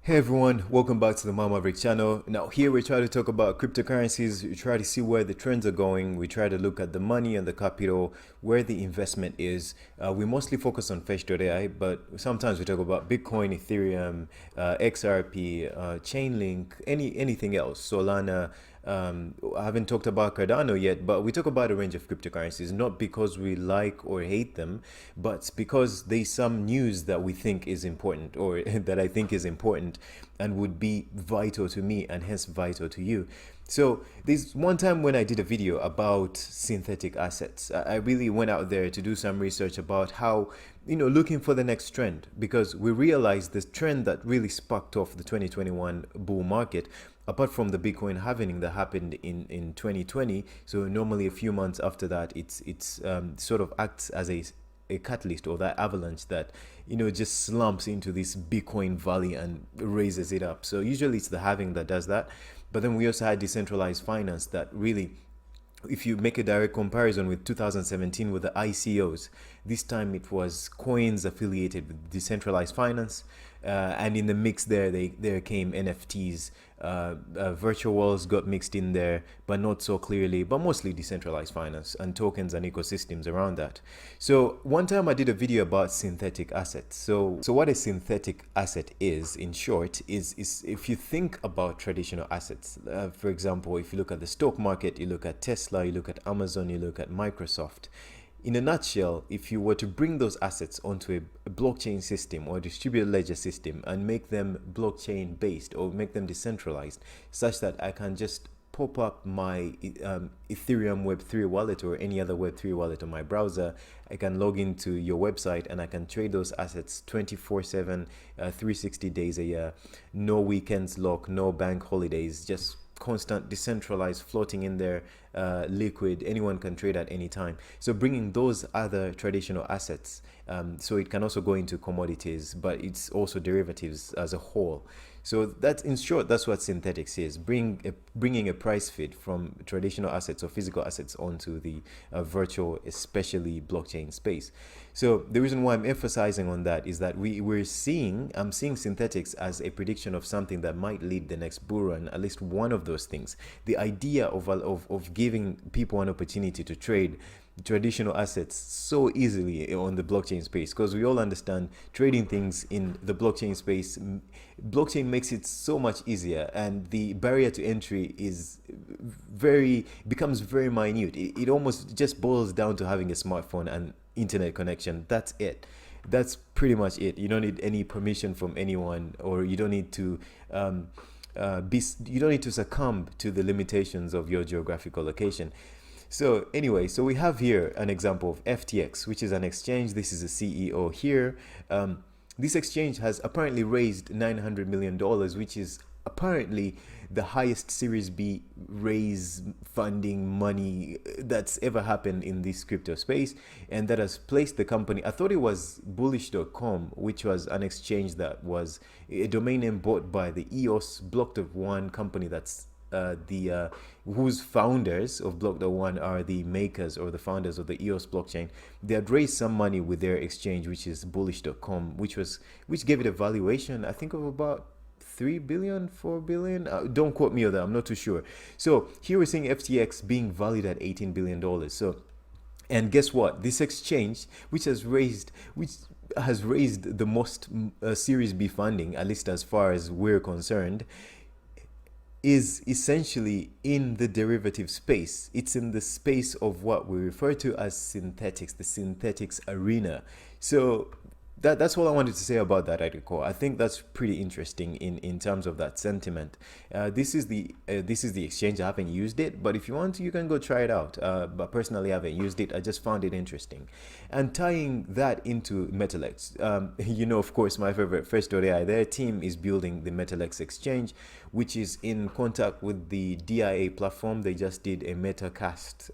Hey everyone, welcome back to the Maverick channel. Now here we try to talk about cryptocurrencies, we try to see where the trends are going, we try to look at the money and the capital, where the investment is. We mostly focus on Fetch.AI, but sometimes we talk about Bitcoin, Ethereum, XRP, Chainlink, anything else, Solana. I haven't talked about Cardano yet, but we talk about a range of cryptocurrencies, not because we like or hate them, but because there's some news that we think is important, or that I think is important and would be vital to me and hence vital to you. So there's one time when I did a video about synthetic assets. I really went out there to do some research about how, looking for the next trend, because we realized this trend that really sparked off the 2021 bull market, apart from the Bitcoin halving that happened in 2020. So normally a few months after that, it's sort of acts as a catalyst, or that avalanche that just slumps into this Bitcoin valley and raises it up. So usually it's the halving that does that. But then we also had decentralized finance that really, if you make a direct comparison with 2017 with the ICOs, this time it was coins affiliated with decentralized finance, and in the mix there came NFTs. Virtual worlds got mixed in there, but not so clearly, but mostly decentralized finance and tokens and ecosystems around that. So one time I did a video about synthetic assets. So what a synthetic asset is, in short, is if you think about traditional assets, for example, if you look at the stock market, you look at Tesla, you look at Amazon, you look at Microsoft. In a nutshell, if you were to bring those assets onto a blockchain system or a distributed ledger system and make them blockchain based or make them decentralized, such that I can just pop up my Ethereum Web3 wallet or any other Web3 wallet on my browser, I can log into your website and I can trade those assets 24/7, 360 days a year, no weekends lock, no bank holidays, just constant, decentralized, floating in there, liquid, anyone can trade at any time. So bringing those other traditional assets, so it can also go into commodities, but it's also derivatives as a whole. So that's, in short, that's what synthetics is, bringing a price feed from traditional assets or physical assets onto the virtual, especially blockchain space. So the reason why I'm emphasizing on that is that I'm seeing synthetics as a prediction of something that might lead the next bull run, at least one of those things. The idea of giving people an opportunity to trade traditional assets so easily on the blockchain space, because we all understand trading things in the blockchain space, blockchain makes it so much easier, and the barrier to entry becomes very minute. It almost just boils down to having a smartphone and internet connection. That's it. That's pretty much it. You don't need any permission from anyone, or you don't need to succumb to the limitations of your geographical location. So anyway, so we have here an example of FTX, which is an exchange. This is a CEO here. This exchange has apparently raised $900 million, which is apparently the highest Series B raise funding money that's ever happened in this crypto space, and that has placed the company, I thought it was bullish.com, which was an exchange that was a domain name bought by the EOS Block.one company that's whose founders of Block.one are the makers or the founders of the EOS blockchain. They had raised some money with their exchange, which is bullish.com, which gave it a valuation, I think, of about 3 billion, 4 billion. Don't quote me on that, I'm not too sure. So here we're seeing FTX being valued at $18 billion. So, and guess what? This exchange, which has raised the most Series B funding, at least as far as we're concerned, is essentially in the derivative space. It's in the space of what we refer to as synthetics, the synthetics arena. So that's all I wanted to say about that article. I think that's pretty interesting in terms of that sentiment. This is the exchange. I haven't used it, but if you want to, you can go try it out. But personally, I haven't used it. I just found it interesting. And tying that into MetaLex, of course, my favorite Fetch.AI, their team is building the MetaLex exchange, which is in contact with the DIA platform. They just did a MetaCast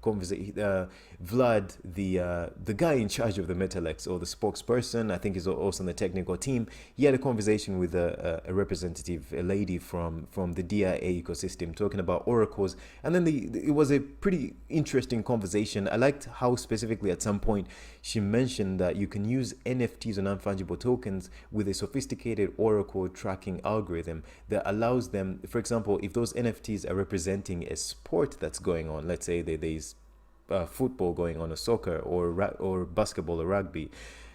conversation. Vlad, the guy in charge of the MetaLex, or the spokesperson person. I think he's also on the technical team. He had a conversation with a representative, a lady from the DIA ecosystem, talking about oracles. And then it was a pretty interesting conversation. I liked how specifically at some point she mentioned that you can use NFTs or non-fungible tokens with a sophisticated oracle tracking algorithm that allows them, for example, if those NFTs are representing a sport that's going on, let's say there's football going on, or soccer, or basketball, or rugby.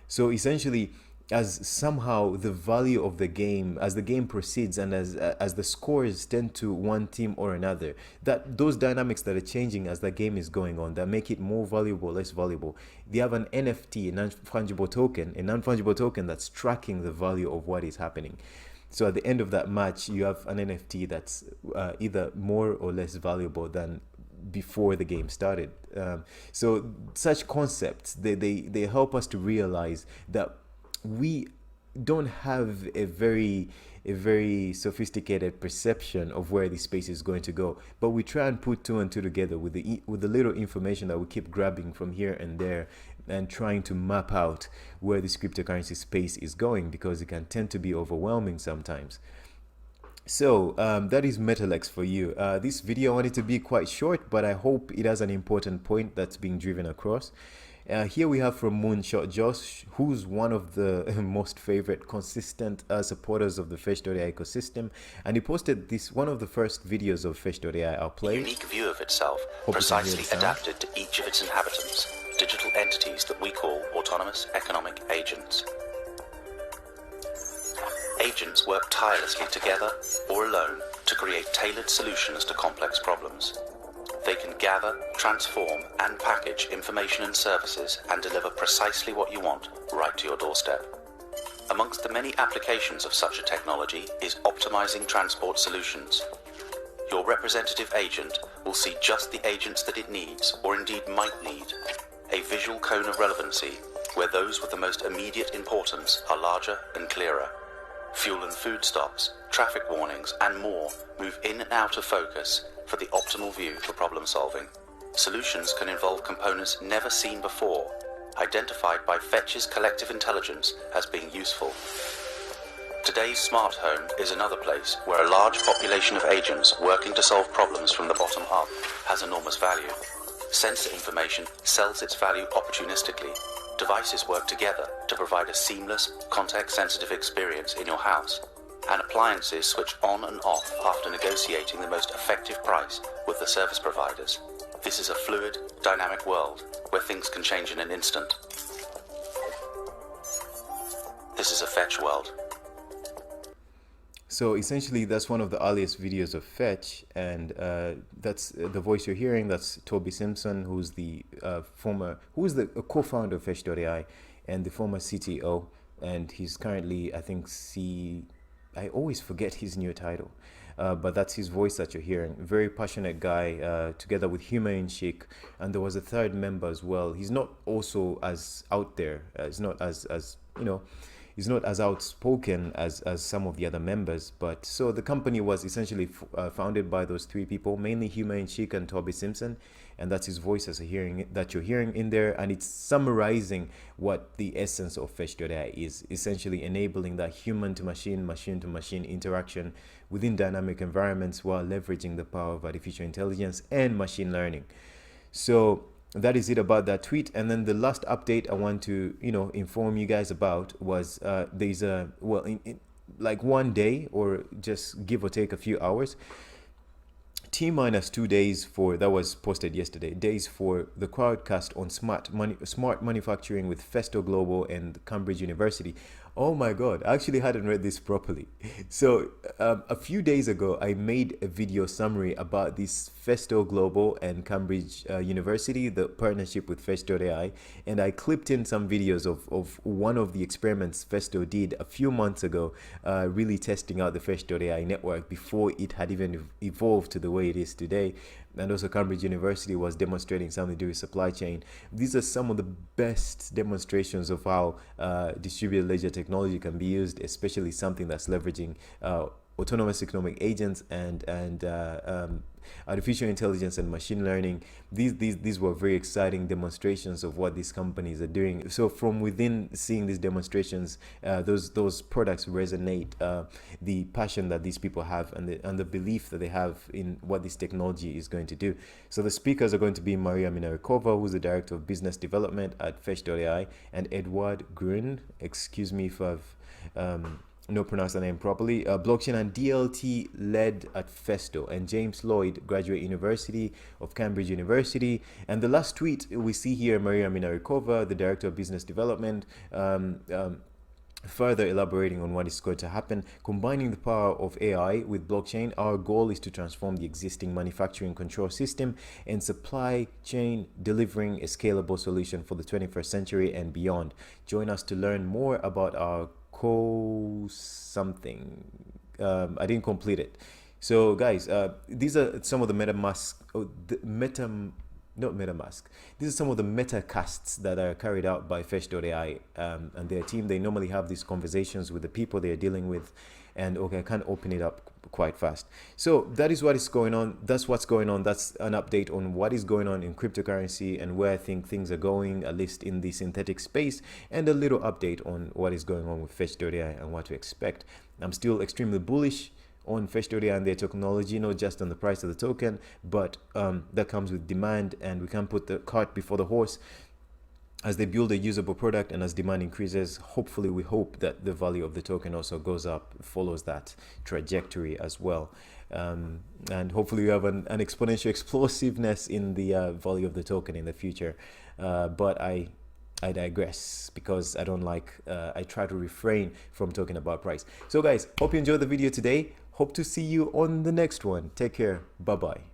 So essentially, as somehow the value of the game, as the game proceeds, and as the scores tend to one team or another, that those dynamics that are changing as the game is going on, that make it more valuable, less valuable, they have an NFT, a non-fungible token that's tracking the value of what is happening. So at the end of that match, you have an NFT that's either more or less valuable than before the game started. So such concepts, they help us to realize that we don't have a very sophisticated perception of where the space is going to go, but we try and put two and two together with the little information that we keep grabbing from here and there, and trying to map out where this cryptocurrency space is going, because it can tend to be overwhelming sometimes. So that is MetaLex for you. This video I wanted to be quite short, but I hope it has an important point that's being driven across. Here we have from Moonshot Josh, who's one of the most favorite consistent supporters of the Fetch.AI ecosystem, and he posted one of the first videos of Fetch.AI Updates. A unique view of itself, precisely adapted to each of its inhabitants, digital entities that we call autonomous economic agents. Agents work tirelessly together or alone to create tailored solutions to complex problems. They can gather, transform, and package information and services and deliver precisely what you want right to your doorstep. Amongst the many applications of such a technology is optimizing transport solutions. Your representative agent will see just the agents that it needs, or indeed might need. A visual cone of relevancy where those with the most immediate importance are larger and clearer. Fuel and food stops, traffic warnings, and more move in and out of focus for the optimal view for problem solving. Solutions can involve components never seen before, identified by Fetch's collective intelligence as being useful. Today's smart home is another place where a large population of agents working to solve problems from the bottom up has enormous value. Sensor information sells its value opportunistically. Devices work together to provide a seamless, context-sensitive experience in your house, and appliances switch on and off after negotiating the most effective price with the service providers. This is a fluid, dynamic world where things can change in an instant. This is a Fetch world. So essentially, that's one of the earliest videos of Fetch, and that's the voice you're hearing. That's Toby Simpson, who's the co-founder of Fetch.AI and the former CTO, and he's currently, I think, I always forget his new title, but that's his voice that you're hearing. Very passionate guy, together with Human Chic, and there was a third member as well. He's not also as out there. He's not as he's not as outspoken as some of the other members. But so the company was essentially founded by those three people, mainly Human Chic and Toby Simpson, and that's his voice that you're hearing in there, and it's summarizing what the essence of Fetch.AI is, essentially enabling that human to machine interaction within dynamic environments while leveraging the power of artificial intelligence and machine learning. So that is it about that tweet. And then the last update I want to inform you guys about was there's a like 1 day, or just give or take a few hours, T-minus 2 days that was posted yesterday, days for the crowdcast on smart manufacturing with Festo Global and Cambridge University. Oh my God, I actually hadn't read this properly. So a few days ago, I made a video summary about this Festo Global and Cambridge University, the partnership with Fetch.AI, and I clipped in some videos of one of the experiments Festo did a few months ago, really testing out the Fetch.AI network before it had even evolved to the way it is today. And also Cambridge University was demonstrating something to do with supply chain. These are some of the best demonstrations of how distributed ledger technology can be used, especially something that's leveraging autonomous economic agents and artificial intelligence and machine learning. These were very exciting demonstrations of what these companies are doing. So from within seeing these demonstrations, those products resonate, the passion that these people have and the belief that they have in what this technology is going to do. So the speakers are going to be Maria Minarikova, who's the director of business development at Fetch.AI, and Edward Grun, excuse me if I've not pronounced the name properly, blockchain and DLT led at Festo, and James Lloyd, graduate University of Cambridge University. And the last tweet we see here, Maria Minarikova, the director of business development, further elaborating on what is going to happen. Combining the power of AI with blockchain, our goal is to transform the existing manufacturing control system and supply chain, delivering a scalable solution for the 21st century and beyond. Join us to learn more about our something. I didn't complete it. So guys, these are some of the these are some of the meta casts that are carried out by Fetch.AI and their team. They normally have these conversations with the people they're dealing with, and okay, I can open it up quite fast. So that is what is going on. That's what's going on. That's an update on what is going on in cryptocurrency and where I think things are going, at least in the synthetic space, and a little update on what is going on with Fetch.AI and what to expect. I'm still extremely bullish on Fetch.AI and their technology, not just on the price of the token, but that comes with demand, and we can't put the cart before the horse. As they build a usable product and as demand increases, hopefully we hope that the value of the token also goes up, follows that trajectory as well. And hopefully we have an exponential explosiveness in the value of the token in the future. But I digress, because I don't like, I try to refrain from talking about price. So guys, hope you enjoyed the video today. Hope to see you on the next one. Take care. Bye-bye.